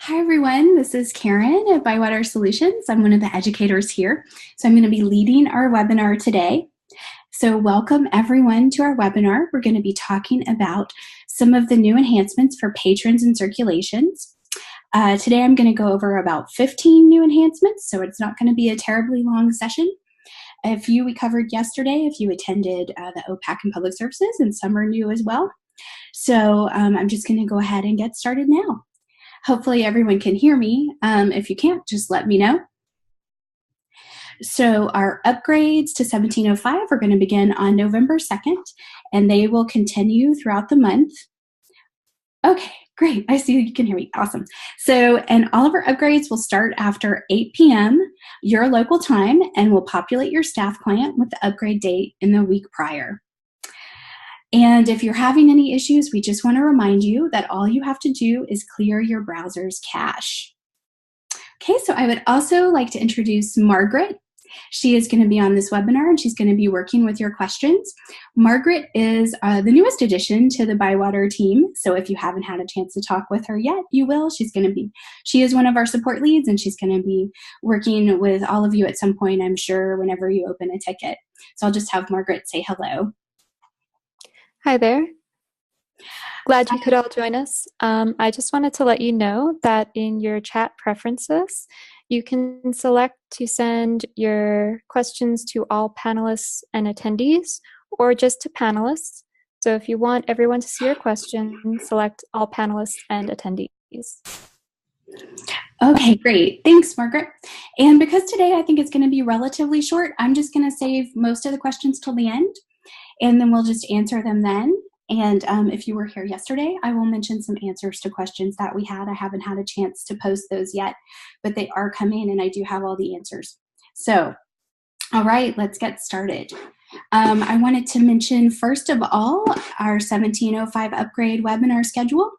Hi everyone, this is Karen at Bywater Solutions. I'm one of the educators here. So I'm going to be leading our webinar today. So welcome everyone to our webinar. We're going to be talking about some of the new enhancements for patrons and circulations. Today I'm going to go over about 15 new enhancements, so it's not going to be a terribly long session. A few we covered yesterday if you attended the OPAC and Public Services, and some are new as well. So I'm just going to go ahead and get started now. Hopefully everyone can hear me. If you can't, just let me know. So our upgrades to 17.05 are going to begin on November 2nd, and they will continue throughout the month. Okay, great. I see you can hear me. Awesome. So, and all of our upgrades will start after 8 p.m. your local time, and will populate your staff client with the upgrade date in the week prior. And if you're having any issues, we just want to remind you that all you have to do is clear your browser's cache. Okay, so I would also like to introduce Margaret. She is going to be on this webinar, and she's going to be working with your questions. Margaret is the newest addition to the Bywater team, so if you haven't had a chance to talk with her yet, you will. She is one of our support leads, and she's going to be working with all of you at some point, I'm sure, whenever you open a ticket. So I'll just have Margaret say hello. Hi there. Glad you could all join us. I just wanted to let you know that in your chat preferences, you can select to send your questions to all panelists and attendees, or just to panelists. So if you want everyone to see your question, select all panelists and attendees. Okay, great. Thanks, Margaret. And because today I think it's going to be relatively short, I'm just going to save most of the questions till the end, and then we'll just answer them then. And if you were here yesterday, I will mention some answers to questions that we had. I haven't had a chance to post those yet, but they are coming, and I do have all the answers. So, all right, let's get started. I wanted to mention, first of all, our 17.05 upgrade webinar schedule.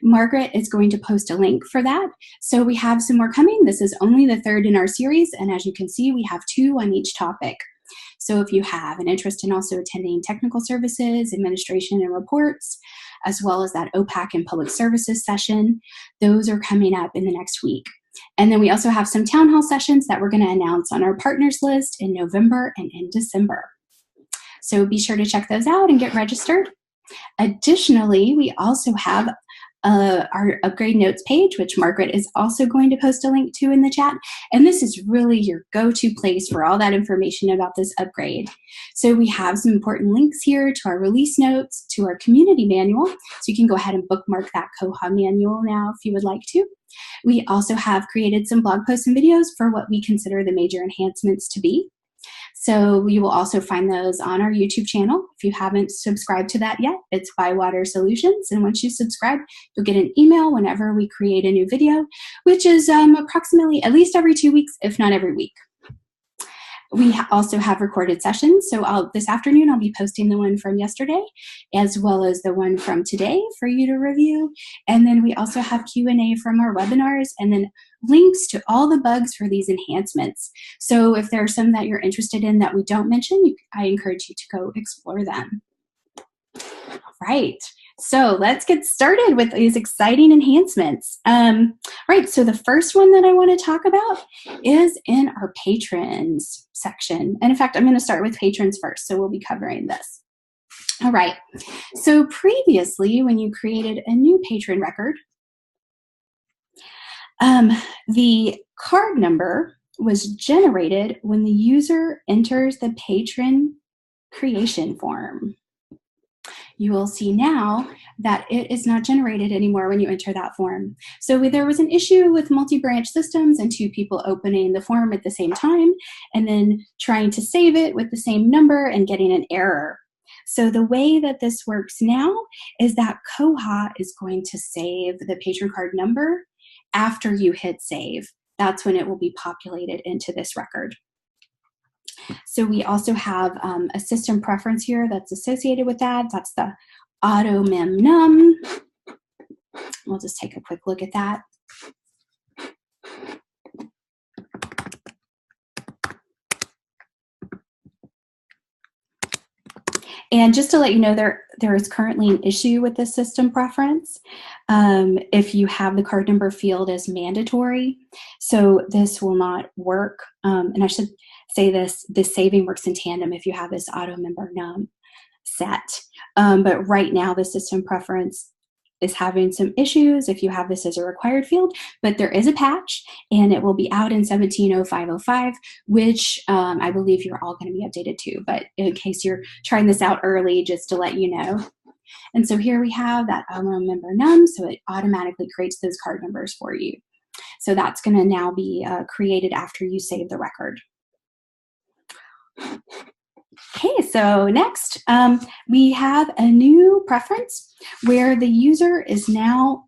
Margaret is going to post a link for that. So we have some more coming. This is only the third in our series, and as you can see, we have 2 on each topic. So if you have an interest in also attending technical services, administration, and reports, as well as that OPAC and public services session, those are coming up in the next week. And then we also have some town hall sessions that we're going to announce on our partners list in November and in December. So be sure to check those out and get registered. Additionally, we also have our upgrade notes page, which Margaret is also going to post a link to in the chat. And this is really your go-to place for all that information about this upgrade. So we have some important links here to our release notes, to our community manual. So you can go ahead and bookmark that Koha manual now if you would like to. We also have created some blog posts and videos for what we consider the major enhancements to be. So you will also find those on our YouTube channel. If you haven't subscribed to that yet, it's Bywater Solutions. And once you subscribe, you'll get an email whenever we create a new video, which is approximately at least every 2 weeks, if not every week. We also have recorded sessions. So this afternoon, I'll be posting the one from yesterday, as well as the one from today for you to review. And then we also have Q&A from our webinars, and then links to all the bugs for these enhancements. So if there are some that you're interested in that we don't mention, I encourage you to go explore them. All right. So let's get started with these exciting enhancements. Right, so the first one that I want to talk about is in our patrons section. And in fact, I'm going to start with patrons first, so we'll be covering this. All right, so previously when you created a new patron record, the card number was generated when the user enters the patron creation form. You will see now that it is not generated anymore when you enter that form. So there was an issue with multi-branch systems and 2 people opening the form at the same time and then trying to save it with the same number and getting an error. So the way that this works now is that Koha is going to save the patron card number after you hit save. That's when it will be populated into this record. So we also have a system preference here that's associated with that. That's the auto mem num. We'll just take a quick look at that. And just to let you know, there is currently an issue with this system preference if you have the card number field as mandatory. So this will not work. And I should say this saving works in tandem if you have this auto member num set. But right now the system preference is having some issues if you have this as a required field, but there is a patch and it will be out in 17.05.05, which I believe you're all going to be updated to, but in case you're trying this out early, just to let you know. And so here we have that auto member num, so it automatically creates those card numbers for you. So that's going to now be created after you save the record. Okay, so next we have a new preference where the user is now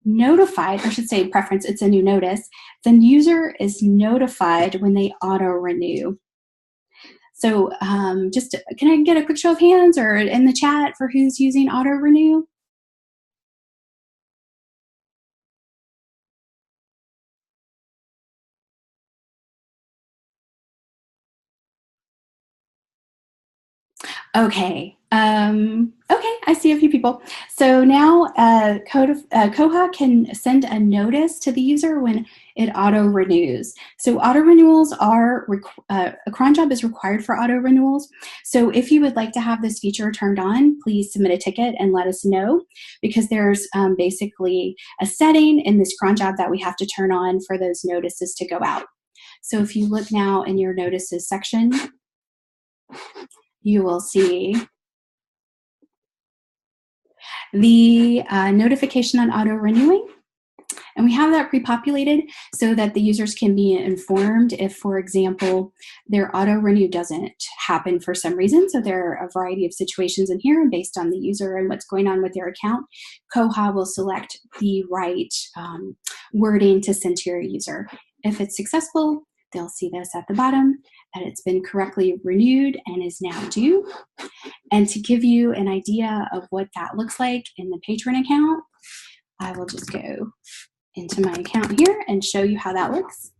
notified, or I should say preference, it's a new notice. The user is notified when they auto renew. So just, can I get a quick show of hands or in the chat for who's using auto renew? Okay. Okay, I see a few people. So now Koha can send a notice to the user when it auto renews. So auto renewals are, a cron job is required for auto renewals. So if you would like to have this feature turned on, please submit a ticket and let us know, because there's basically a setting in this cron job that we have to turn on for those notices to go out. So if you look now in your notices section, you will see the notification on auto renewing. And we have that pre-populated so that the users can be informed if, for example, their auto renew doesn't happen for some reason. So there are a variety of situations in here, and based on the user and what's going on with their account, Koha will select the right wording to send to your user. If it's successful, they'll see this at the bottom, that it's been correctly renewed and is now due. And to give you an idea of what that looks like in the patron account, I will just go into my account here and show you how that looks.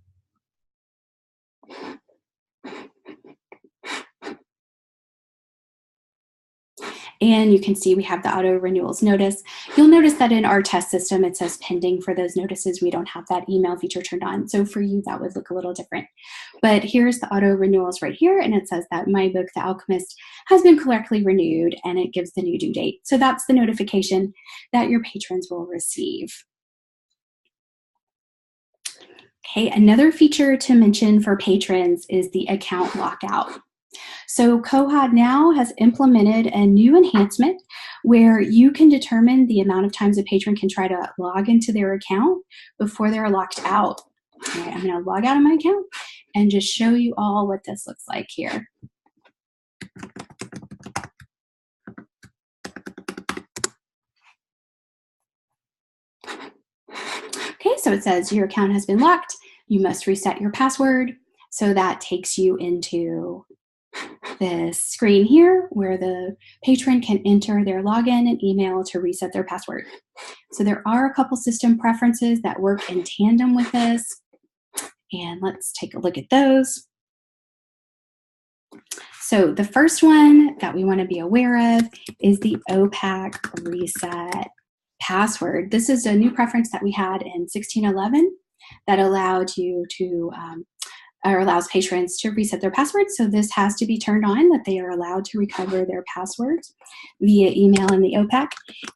And you can see we have the auto renewals notice. You'll notice that in our test system, it says pending for those notices. We don't have that email feature turned on. So for you, that would look a little different. But here's the auto renewals right here. And it says that my book, The Alchemist, has been correctly renewed, and it gives the new due date. So that's the notification that your patrons will receive. Okay, another feature to mention for patrons is the account lockout. So Koha now has implemented a new enhancement where you can determine the amount of times a patron can try to log into their account before they're locked out. All right, I'm going to log out of my account and just show you all what this looks like here. Okay, so it says your account has been locked. You must reset your password. So that takes you into this screen here where the patron can enter their login and email to reset their password. So there are a couple system preferences that work in tandem with this. And let's take a look at those. So the first one that we want to be aware of is the OPAC reset password. This is a new preference that we had in 16.11 that allowed you to or allows patrons to reset their passwords. So this has to be turned on, that they are allowed to recover their passwords via email in the OPAC.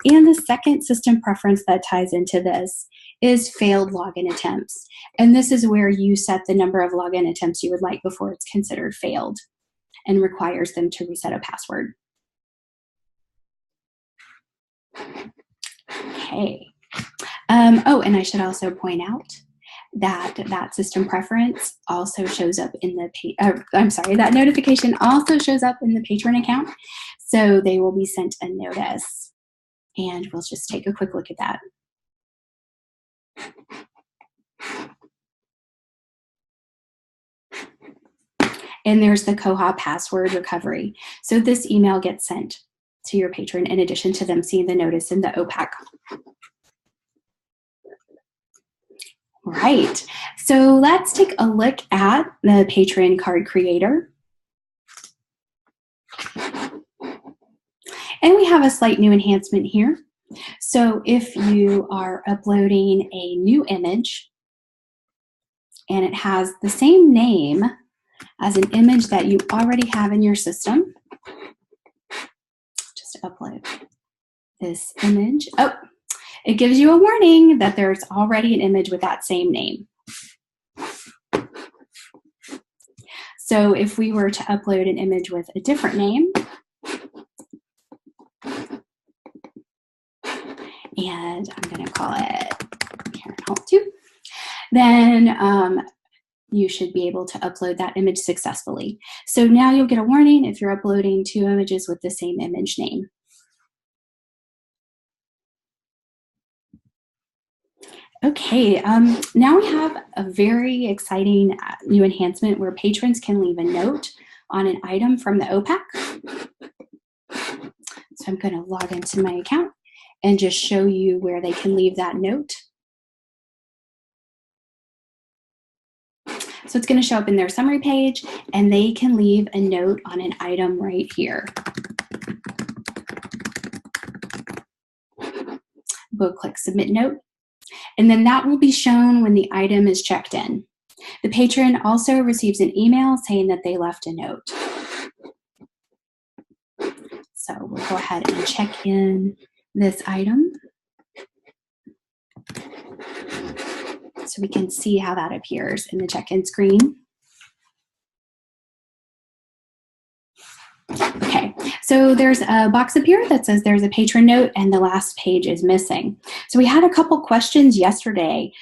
And the second system preference that ties into this is failed login attempts. And this is where you set the number of login attempts you would like before it's considered failed and requires them to reset a password. Okay. Oh, and I should also point out that that system preference also shows up in the, that notification also shows up in the patron account. So they will be sent a notice. And we'll just take a quick look at that. And there's the Koha password recovery. So this email gets sent to your patron in addition to them seeing the notice in the OPAC. Right, so let's take a look at the patron card creator. And we have a slight new enhancement here. So if you are uploading a new image and it has the same name as an image that you already have in your system, just upload this image. Oh, it gives you a warning that there's already an image with that same name. So if we were to upload an image with a different name, and I'm going to call it Karen Halt 2, then you should be able to upload that image successfully. So now you'll get a warning if you're uploading 2 images with the same image name. Okay, now we have a very exciting new enhancement where patrons can leave a note on an item from the OPAC. So I'm going to log into my account and just show you where they can leave that note. So it's going to show up in their summary page, and they can leave a note on an item right here. We'll click Submit Note, and then that will be shown when the item is checked in. The patron also receives an email saying that they left a note. So we'll go ahead and check in this item so we can see how that appears in the check-in screen. Okay, so there's a box up here that says there's a patron note and the last page is missing. So we had a couple questions yesterday.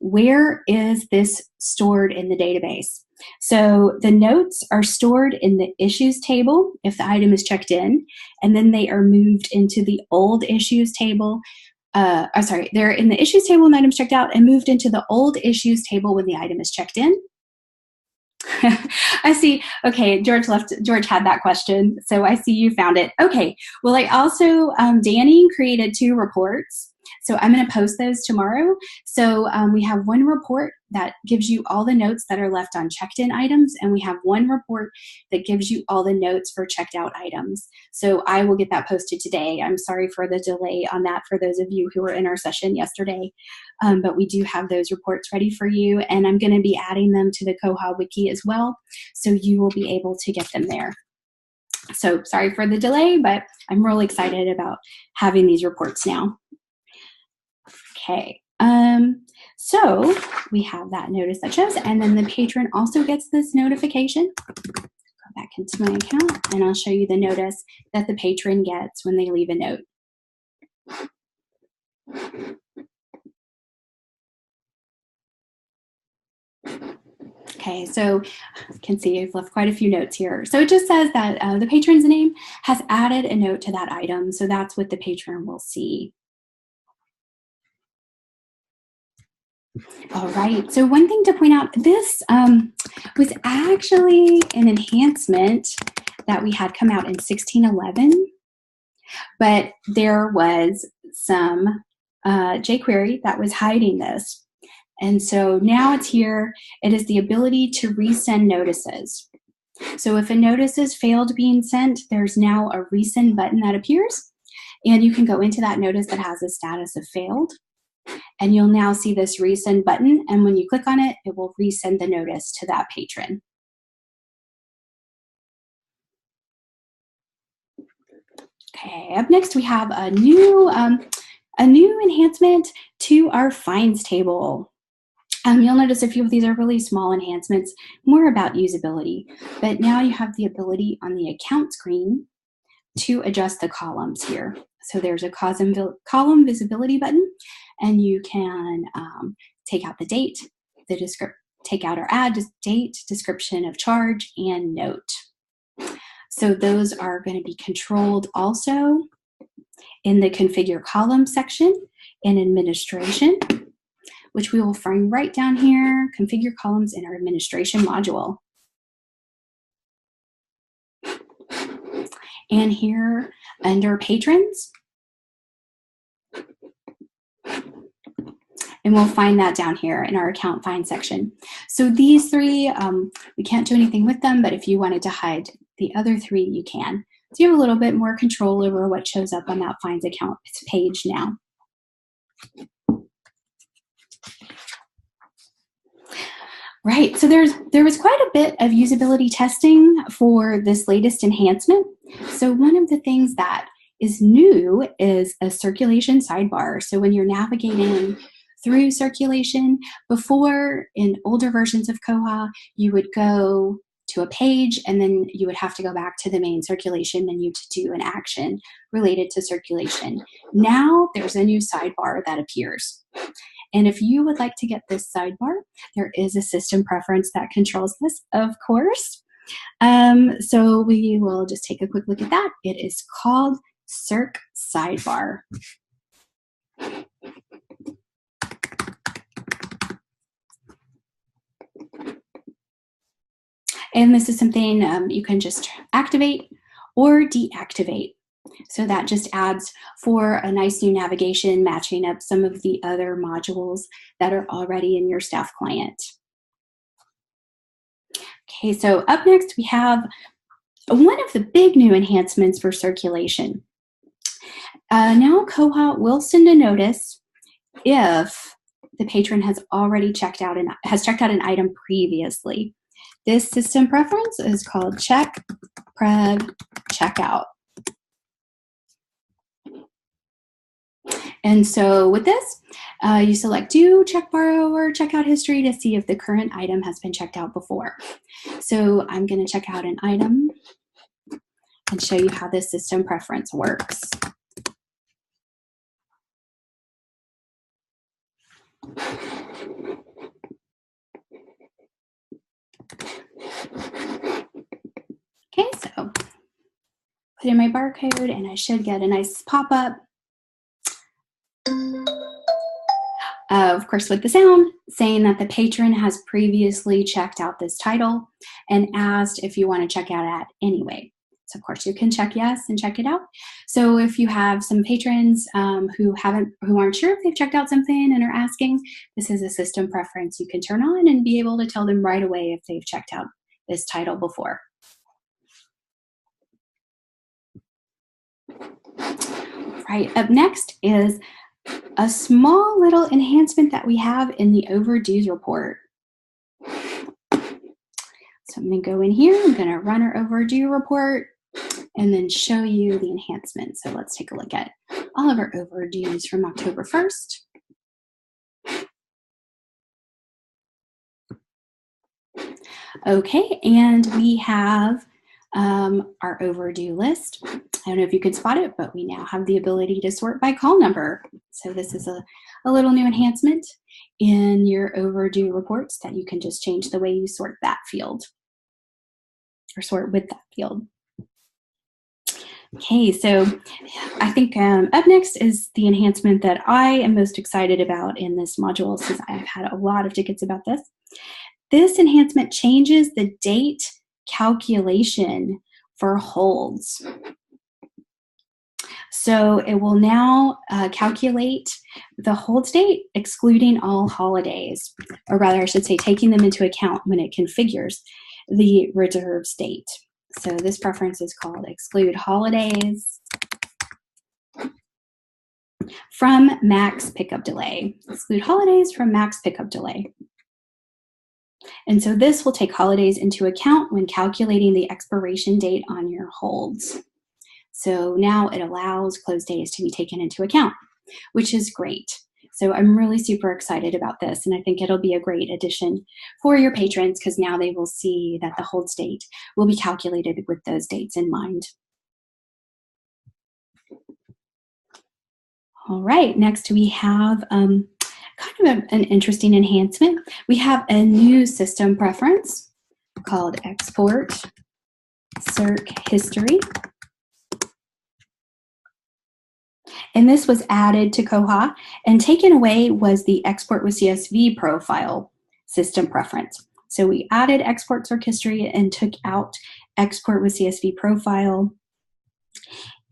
Where is this stored in the database? So the notes are stored in the issues table if the item is checked in, and then they are moved into the old issues table. They're in the issues table when the item's checked out and moved into the old issues table when the item is checked in. I see. Okay, George had that question, so I see you found it. Okay, well, I also, Danny created 2 reports, so I'm going to post those tomorrow. So we have one report that gives you all the notes that are left on checked-in items, and we have one report that gives you all the notes for checked-out items. So I will get that posted today. I'm sorry for the delay on that for those of you who were in our session yesterday, but we do have those reports ready for you, and I'm going to be adding them to the Koha wiki as well, so you will be able to get them there. So sorry for the delay, but I'm really excited about having these reports now. Okay, so we have that notice that shows, and then the patron also gets this notification. Go back into my account, and I'll show you the notice that the patron gets when they leave a note. Okay, so you can see I've left quite a few notes here. So it just says that the patron's name has added a note to that item, so that's what the patron will see. All right, so one thing to point out, this was actually an enhancement that we had come out in 16.11, but there was some jQuery that was hiding this. And so now it's here. It is the ability to resend notices. So if a notice has failed being sent, there's now a resend button that appears, and you can go into that notice that has a status of failed. And you'll now see this resend button, and when you click on it, it will resend the notice to that patron. Okay, up next we have a new enhancement to our fines table. You'll notice a few of these are really small enhancements, more about usability, but now you have the ability on the account screen to adjust the columns here. So there's a column visibility button, and you can take out the date, take out or add date, description of charge, and note. So those are going to be controlled also in the configure column section in administration, which we will find right down here, configure columns in our administration module. And here under patrons, and we'll find that down here in our account find section. So these 3, we can't do anything with them, but if you wanted to hide the other 3, you can. So you have a little bit more control over what shows up on that Finds Account page now. Right, so there was quite a bit of usability testing for this latest enhancement. So one of the things that is new is a circulation sidebar. So when you're navigating through circulation, before in older versions of Koha, you would go to a page and then you would have to go back to the main circulation menu to do an action related to circulation. Now there's a new sidebar that appears. And if you would like to get this sidebar, there is a system preference that controls this, of course. So we will just take a quick look at that. It is called Circ Sidebar. And this is something you can just activate or deactivate. So that just adds for a nice new navigation, matching up some of the other modules that are already in your staff client. Okay, so up next we have one of the big new enhancements for circulation. Now Koha will send a notice if the patron has already checked out an item previously. This system preference is called Check Prev Checkout. And so with this, you select Do Check Borrow or Checkout History to see if the current item has been checked out before. So I'm going to check out an item and show you how this system preference works. Okay, so put in my barcode and I should get a nice pop-up. Of course, with the sound saying that the patron has previously checked out this title and asked if you want to check out it anyway. So of course you can check yes and check it out. So if you have some patrons who aren't sure if they've checked out something and are asking, this is a system preference you can turn on and be able to tell them right away if they've checked out this title before. Right, up next is a small little enhancement that we have in the overdues report. So I'm going to go in here, I'm going to run our overdue report and then show you the enhancement. So let's take a look at all of our overdues from October 1st. Okay, and we have our overdue list. I don't know if you can spot it, but we now have the ability to sort by call number. So this is a little new enhancement in your overdue reports that you can just change the way you sort that field or sort with that field. Okay, so I think up next is the enhancement that I am most excited about in this module, since I've had a lot of tickets about this. This enhancement changes the date calculation for holds. So it will now calculate the holds date excluding all holidays, or rather I should say taking them into account when it configures the reserves date. So this preference is called Exclude Holidays from Max Pickup Delay. Exclude Holidays from Max Pickup Delay. And so this will take holidays into account when calculating the expiration date on your holds. So now it allows close days to be taken into account, which is great. So I'm really super excited about this, and I think it'll be a great addition for your patrons because now they will see that the holds date will be calculated with those dates in mind. All right, next we have kind of an interesting enhancement. We have a new system preference called Export Circ History. And this was added to Koha, and taken away was the Export with CSV profile system preference. So we added Export Circ History and took out Export with CSV profile.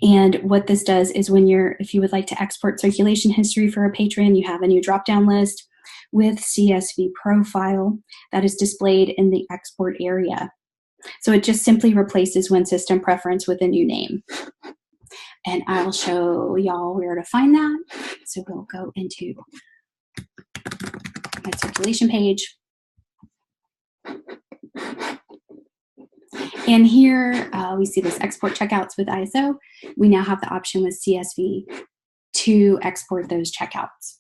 And what this does is if you would like to export circulation history for a patron, you have a new drop-down list with CSV profile that is displayed in the export area. So it just simply replaces one system preference with a new name. And I'll show y'all where to find that. So we'll go into my circulation page. And here we see this export checkouts with ISO. We now have the option with CSV to export those checkouts.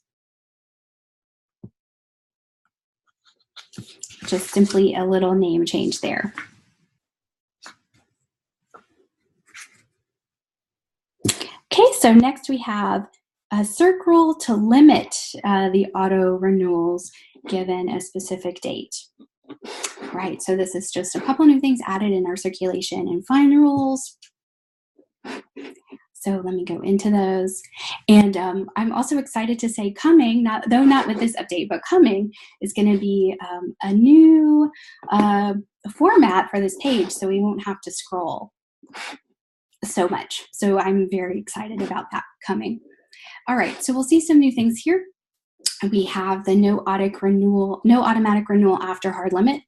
Just simply a little name change there. Okay, so next we have a Circ rule to limit the auto renewals given a specific date. Right, so this is just a couple new things added in our circulation and fine rules. So let me go into those. And I'm also excited to say coming, though not with this update, but coming is going to be a new format for this page, so we won't have to scroll so much. So I'm very excited about that coming. All right, so we'll see some new things here. We have the no automatic renewal after hard limit.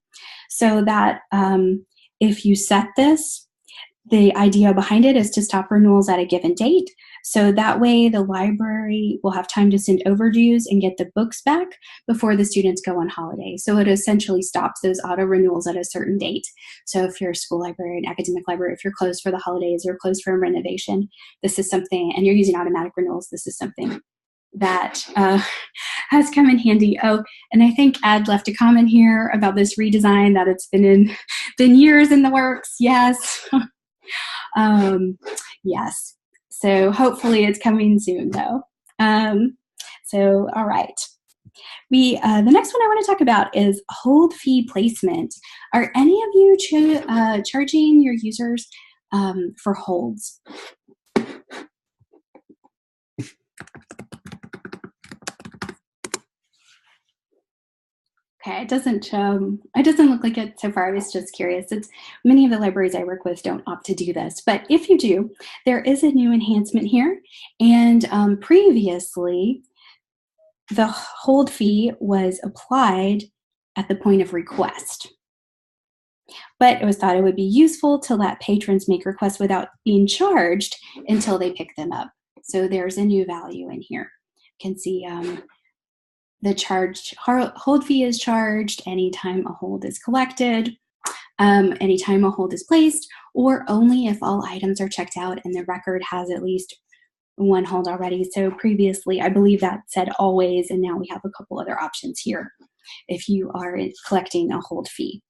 So that if you set this, the idea behind it is to stop renewals at a given date. So that way the library will have time to send overdues and get the books back before the students go on holiday. So it essentially stops those auto renewals at a certain date. So if you're a school library, an academic library, if you're closed for the holidays or closed for a renovation, this is something, and you're using automatic renewals, this is something that has come in handy. Oh, and I think Ed left a comment here about this redesign, that it's been years in the works. Yes. Yes. So hopefully it's coming soon, though. So all right. The next one I want to talk about is hold fee placement. Are any of you charging your users for holds? Okay, it doesn't look like it so far. I was just curious. Many of the libraries I work with don't opt to do this, but if you do, there is a new enhancement here. And previously, the hold fee was applied at the point of request. But it was thought it would be useful to let patrons make requests without being charged until they pick them up. So there's a new value in here. You can see the hold fee is charged anytime a hold is collected, anytime a hold is placed, or only if all items are checked out and the record has at least one hold already. So previously, I believe that said always, and now we have a couple other options here if you are collecting a hold fee.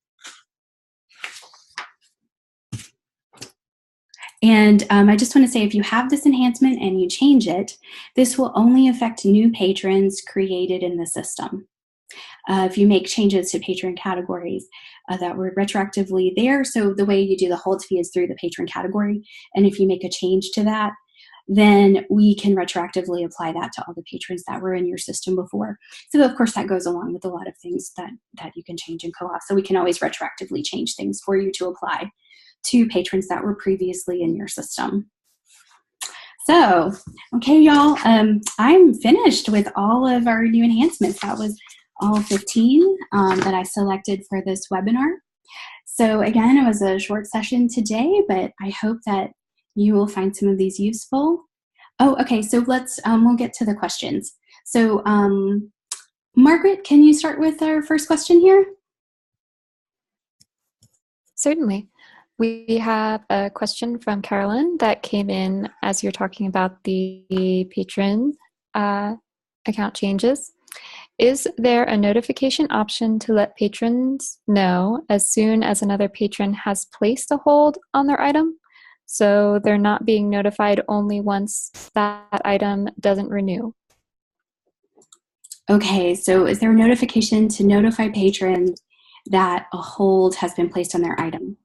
And I just want to say, if you have this enhancement and you change it, this will only affect new patrons created in the system. If you make changes to patron categories that were retroactively there, so the way you do the hold fee is through the patron category, and if you make a change to that, then we can retroactively apply that to all the patrons that were in your system before. So of course that goes along with a lot of things that you can change in Koha. So we can always retroactively change things for you to apply to patrons that were previously in your system. So, okay, y'all, I'm finished with all of our new enhancements. That was all 15 that I selected for this webinar. So again, it was a short session today, but I hope that you will find some of these useful. Oh, okay, so we'll get to the questions. So Margaret, can you start with our first question here? Certainly. We have a question from Carolyn that came in as you're talking about the patron account changes. Is there a notification option to let patrons know as soon as another patron has placed a hold on their item, so they're not being notified only once that item doesn't renew? Okay, so is there a notification to notify patrons that a hold has been placed on their item?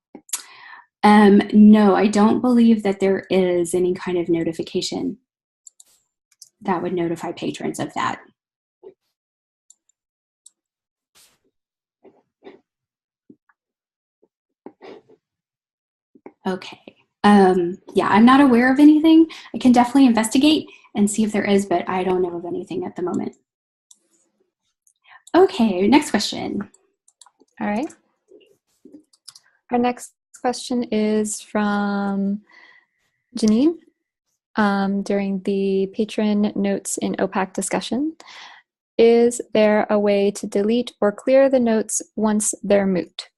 No, I don't believe that there is any kind of notification that would notify patrons of that. Okay. Yeah, I'm not aware of anything. I can definitely investigate and see if there is, but I don't know of anything at the moment. Okay, next question. All right. Our next question is from Janine during the patron notes in OPAC discussion. Is there a way to delete or clear the notes once they're moot?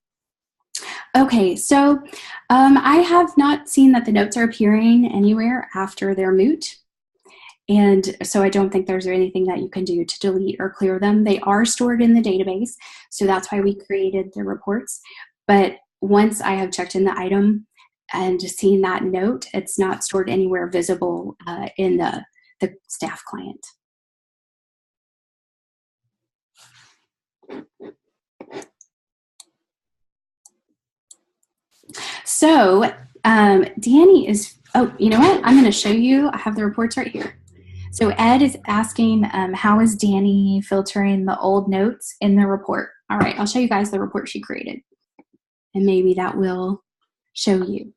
Okay, so I have not seen that the notes are appearing anywhere after they're moot. And so I don't think there's anything that you can do to delete or clear them. They are stored in the database, so that's why we created the reports. But once I have checked in the item and seen that note, it's not stored anywhere visible in the staff client. So Danny is, oh, you know what? I'm going to show you. I have the reports right here. So Ed is asking, how is Danny filtering the old notes in the report? All right, I'll show you guys the report she created. And maybe that will show you.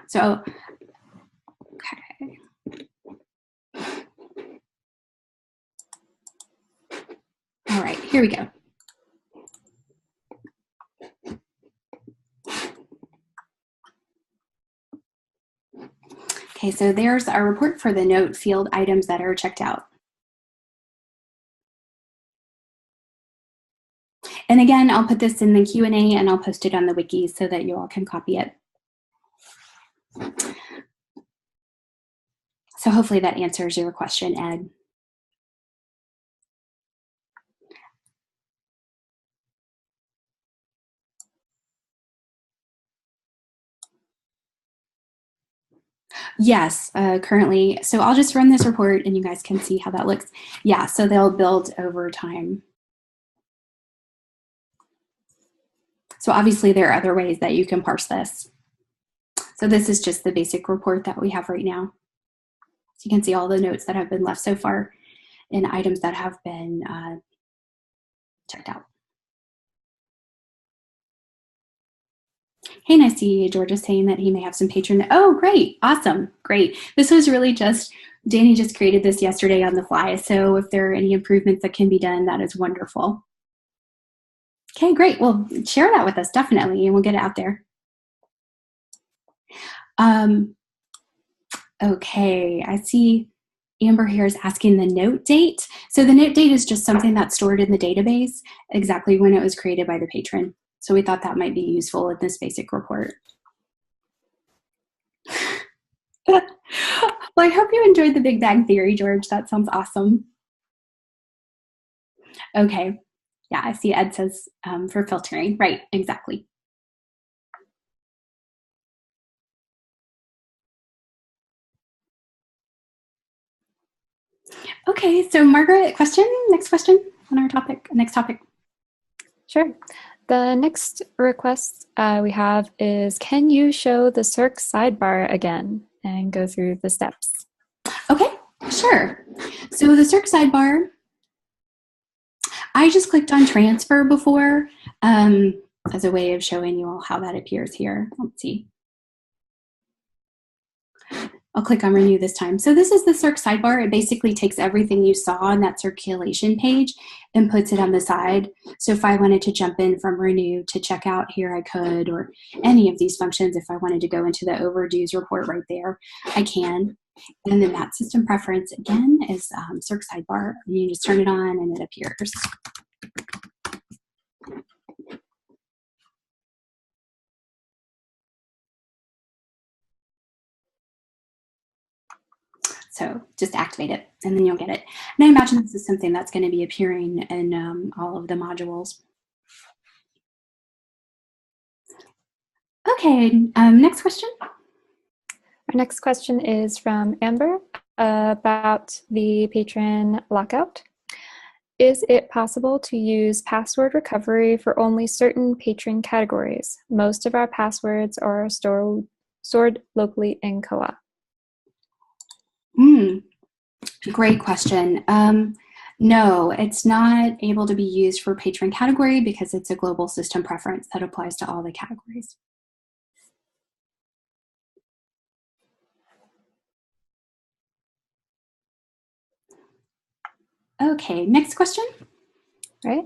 So, okay. All right, here we go. Okay, so there's our report for the note field items that are checked out. And again, I'll put this in the Q&A and I'll post it on the wiki so that you all can copy it. So hopefully that answers your question, Ed. Yes, currently. So I'll just run this report and you guys can see how that looks. Yeah, so they'll build over time. So obviously there are other ways that you can parse this. So this is just the basic report that we have right now. So you can see all the notes that have been left so far and items that have been checked out. Hey, and I see Georgia saying that he may have some patron. Oh, great. Awesome. Great. This was really just, Danny just created this yesterday on the fly. So if there are any improvements that can be done, that is wonderful. Okay, great. Well, share that with us, definitely, and we'll get it out there. Okay, I see Amber here is asking the note date. So the note date is just something that's stored in the database, exactly when it was created by the patron. So we thought that might be useful in this basic report. Well, I hope you enjoyed the Big Bang Theory, George. That sounds awesome. Okay. Yeah, I see Ed says for filtering. Right, exactly. Okay, so Margaret, next question on our topic, next topic. Sure. The next request we have is, can you show the Circ sidebar again and go through the steps? Okay, sure. So the Circ sidebar, I just clicked on transfer before as a way of showing you all how that appears here. Let's see. I'll click on renew this time. So this is the Circ sidebar. It basically takes everything you saw on that circulation page and puts it on the side. So if I wanted to jump in from renew to checkout here, I could, or any of these functions. If I wanted to go into the overdues report right there, I can. And then that system preference again is Circ sidebar. You just turn it on and it appears. So just activate it and then you'll get it. And I imagine this is something that's going to be appearing in all of the modules. Okay, next question. Our next question is from Amber about the Patron Lockout. Is it possible to use password recovery for only certain patron categories? Most of our passwords are stored locally in Koha. Great question. No, it's not able to be used for patron category because it's a global system preference that applies to all the categories. Okay, next question. Right.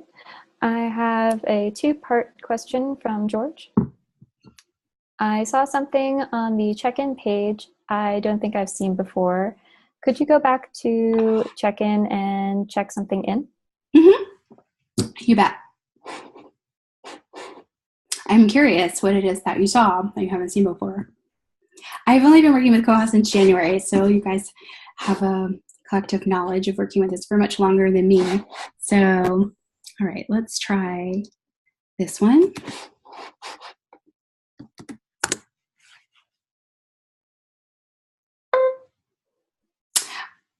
I have a two-part question from George. I saw something on the check-in page I don't think I've seen before. Could you go back to check-in and check something in? You bet. I'm curious what it is that you saw that you haven't seen before. I've only been working with Koha since January, so you guys have a collective knowledge of working with this for much longer than me. So, all right, let's try this one.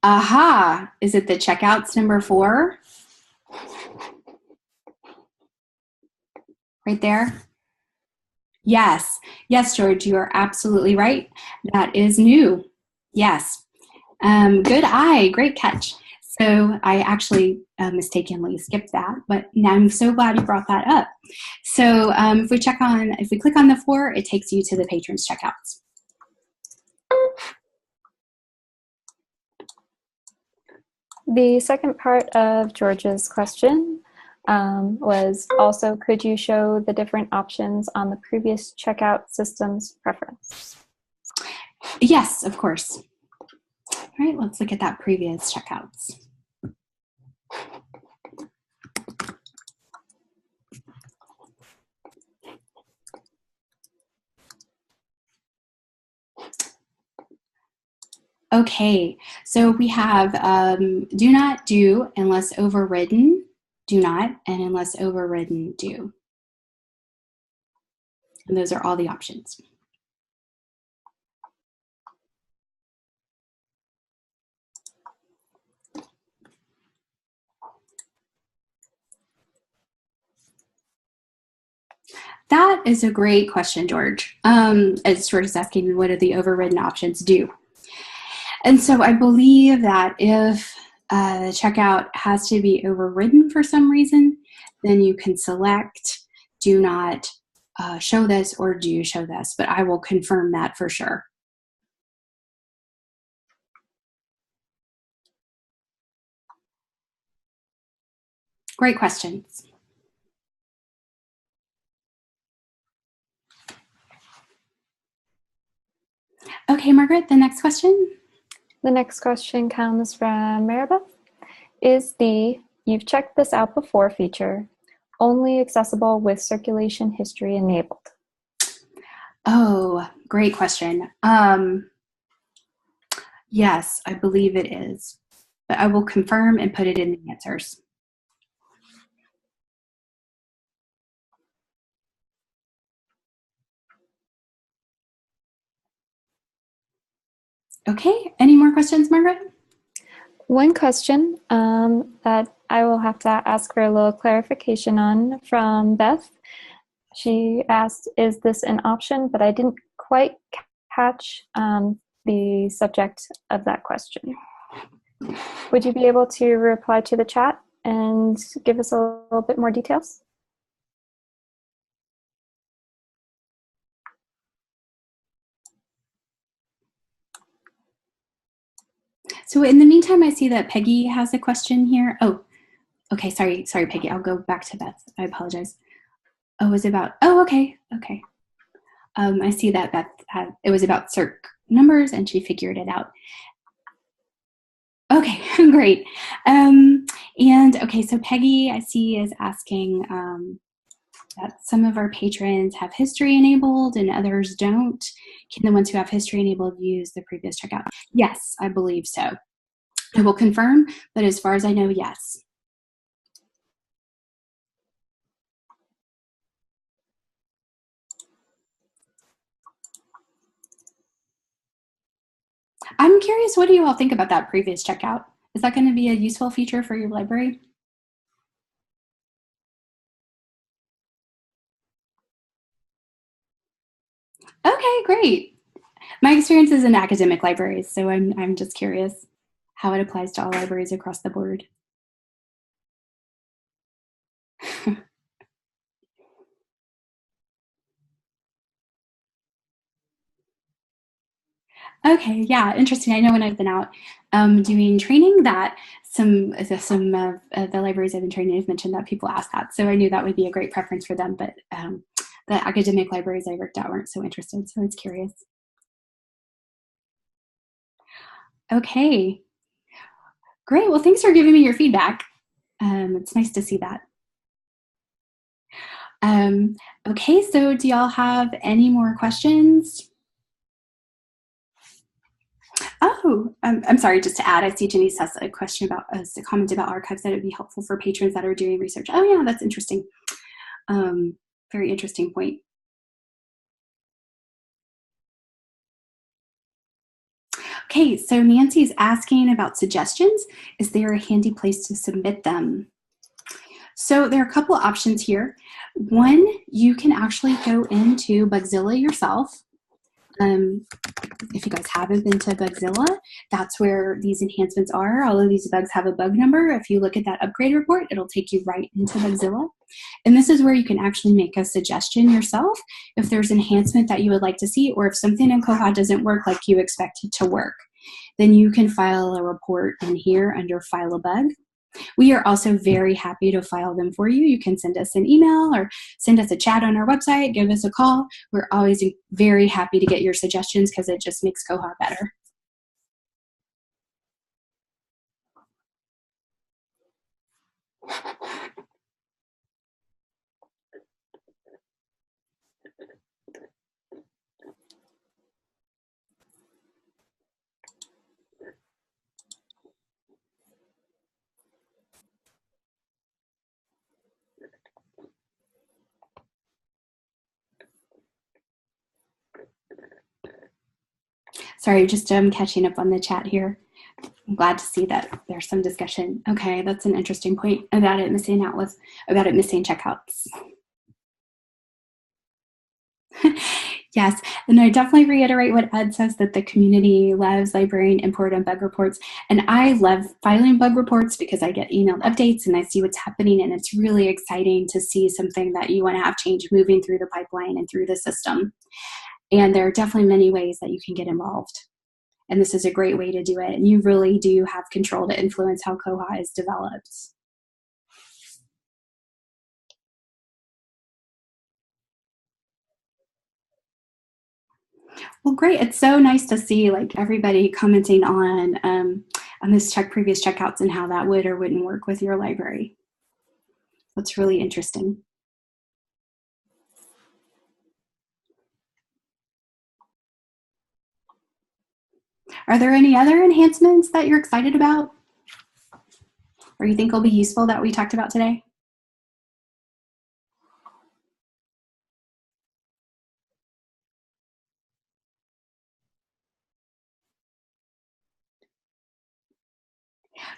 Aha, is it the checkouts number 4? Right there? Yes. Yes, George, you are absolutely right. That is new. Yes. Good eye. Great catch. So I actually mistakenly skipped that, but now I'm so glad you brought that up. So if we click on the 4, it takes you to the patrons checkouts. The second part of George's question was also, could you show the different options on the previous checkout system's preference? Yes, of course. All right, let's look at that previous checkouts. Okay, so we have do not do unless overridden, do not, and unless overridden, do. And those are all the options. That is a great question, George. As George is asking, what do the overridden options do? And so I believe that if the checkout has to be overridden for some reason, then you can select do not show this or do show this, but I will confirm that for sure. Great questions. Okay, Margaret, the next question. The next question comes from Maribeth. Is the "you've checked this out before" feature only accessible with circulation history enabled? Oh, great question. Yes, I believe it is, but I will confirm and put it in the answers. Okay, any more questions, Margaret? One question that I will have to ask for a little clarification on from Beth. She asked, is this an option? But I didn't quite catch the subject of that question. Would you be able to reply to the chat and give us a little bit more details? So in the meantime, I see that Peggy has a question here. Oh, okay, sorry, Peggy. I'll go back to Beth. I apologize. Oh, it was about, oh, okay. I see that Beth it was about Circ numbers and she figured it out. Okay, great. And okay, so Peggy, I see, is asking that some of our patrons have history enabled and others don't. Can the ones who have history enabled use the previous checkout? Yes, I believe so. I will confirm, but as far as I know, yes. I'm curious, what do you all think about that previous checkout? Is that going to be a useful feature for your library? Okay, great. My experience is in academic libraries, so I'm just curious how it applies to all libraries across the board. Okay, yeah, interesting. I know when I've been out doing training that some of the libraries I've been training have mentioned that people ask that. So I knew that would be a great preference for them, but the academic libraries I worked at weren't so interested, so I was curious. Okay, great. Well, thanks for giving me your feedback. It's nice to see that. Okay, so do y'all have any more questions? Oh, I'm sorry, just to add, I see Janice has a question about a comment about archives that it would be helpful for patrons that are doing research. Oh yeah, that's interesting. Very interesting point. Okay, so Nancy's asking about suggestions. Is there a handy place to submit them? So there are a couple options here. One, you can actually go into Bugzilla yourself. If you guys haven't been to Bugzilla, that's where these enhancements are. All of these bugs have a bug number. If you look at that upgrade report, it'll take you right into Bugzilla. And this is where you can actually make a suggestion yourself if there's enhancement that you would like to see, or if something in Koha doesn't work like you expect it to work, then you can file a report in here under File a Bug. We are also very happy to file them for you. You can send us an email or send us a chat on our website, give us a call. We're always very happy to get your suggestions because it just makes Koha better. Sorry, just catching up on the chat here. I'm glad to see that there's some discussion. Okay, that's an interesting point about it missing checkouts. Yes, and I definitely reiterate what Ed says, that the community loves librarian import and bug reports. And I love filing bug reports because I get emailed updates and I see what's happening, and it's really exciting to see something that you want to have change moving through the pipeline and through the system. And there are definitely many ways that you can get involved. And this is a great way to do it. And you really do have control to influence how Koha is developed. Well, great. It's so nice to see like everybody commenting on this previous checkouts and how that would or wouldn't work with your library. That's really interesting. Are there any other enhancements that you're excited about or you think will be useful that we talked about today?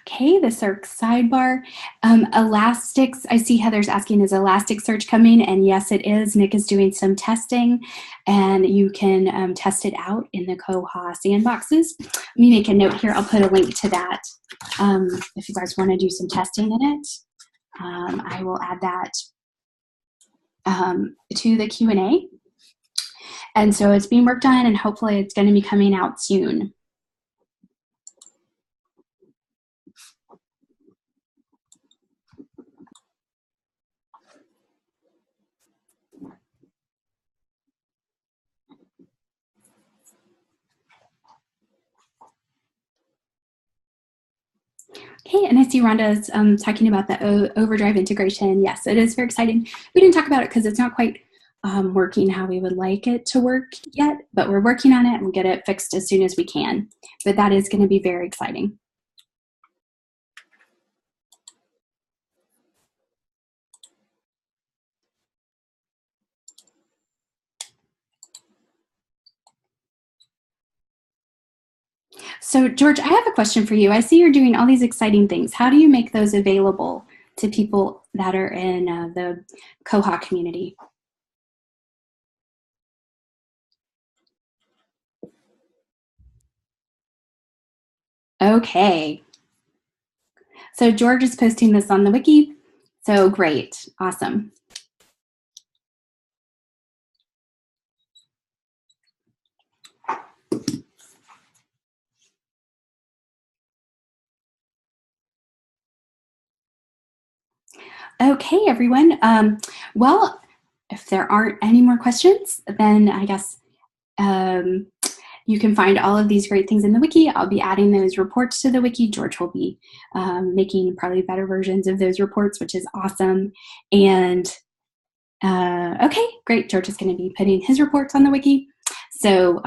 Okay, the Circ sidebar. Elastics, I see Heather's asking, is Elasticsearch coming? And yes, it is. Nick is doing some testing, and you can test it out in the Koha sandboxes. Let me make a note here. I'll put a link to that if you guys want to do some testing in it. I will add that to the Q&A. And so it's being worked on, and hopefully it's going to be coming out soon. Okay, and I see Rhonda's talking about the overdrive integration. Yes, it is very exciting. We didn't talk about it because it's not quite working how we would like it to work yet, but we're working on it and we'll get it fixed as soon as we can. But that is going to be very exciting. So George, I have a question for you. I see you're doing all these exciting things. How do you make those available to people that are in the Koha community? Okay. So George is posting this on the wiki. So great. Awesome. Okay, everyone. Well, if there aren't any more questions, then I guess you can find all of these great things in the wiki. I'll be adding those reports to the wiki. George will be making probably better versions of those reports, which is awesome. And okay, great. George is going to be putting his reports on the wiki. So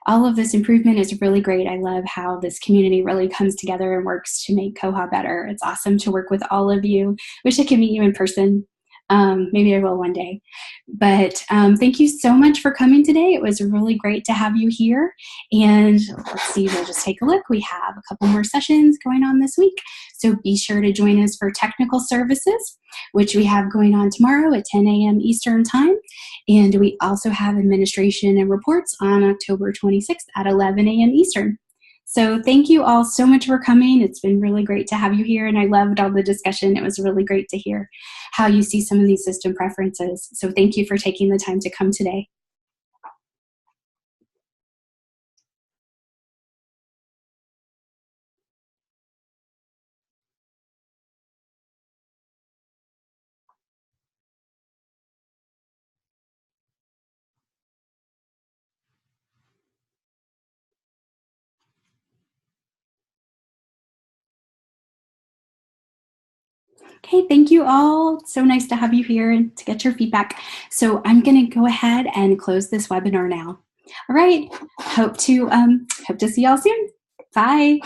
all of this improvement is really great. I love how this community really comes together and works to make Koha better. It's awesome to work with all of you. Wish I could meet you in person. Maybe I will one day. But thank you so much for coming today. It was really great to have you here. And let's see, we'll just take a look. We have a couple more sessions going on this week. So be sure to join us for technical services, which we have going on tomorrow at 10 a.m. Eastern Time. And we also have administration and reports on October 26th at 11 a.m. Eastern. So thank you all so much for coming. It's been really great to have you here, and I loved all the discussion. It was really great to hear how you see some of these system preferences. So thank you for taking the time to come today. Okay, thank you all. So nice to have you here and to get your feedback. So I'm going to go ahead and close this webinar now. All right, hope to see y'all soon. Bye.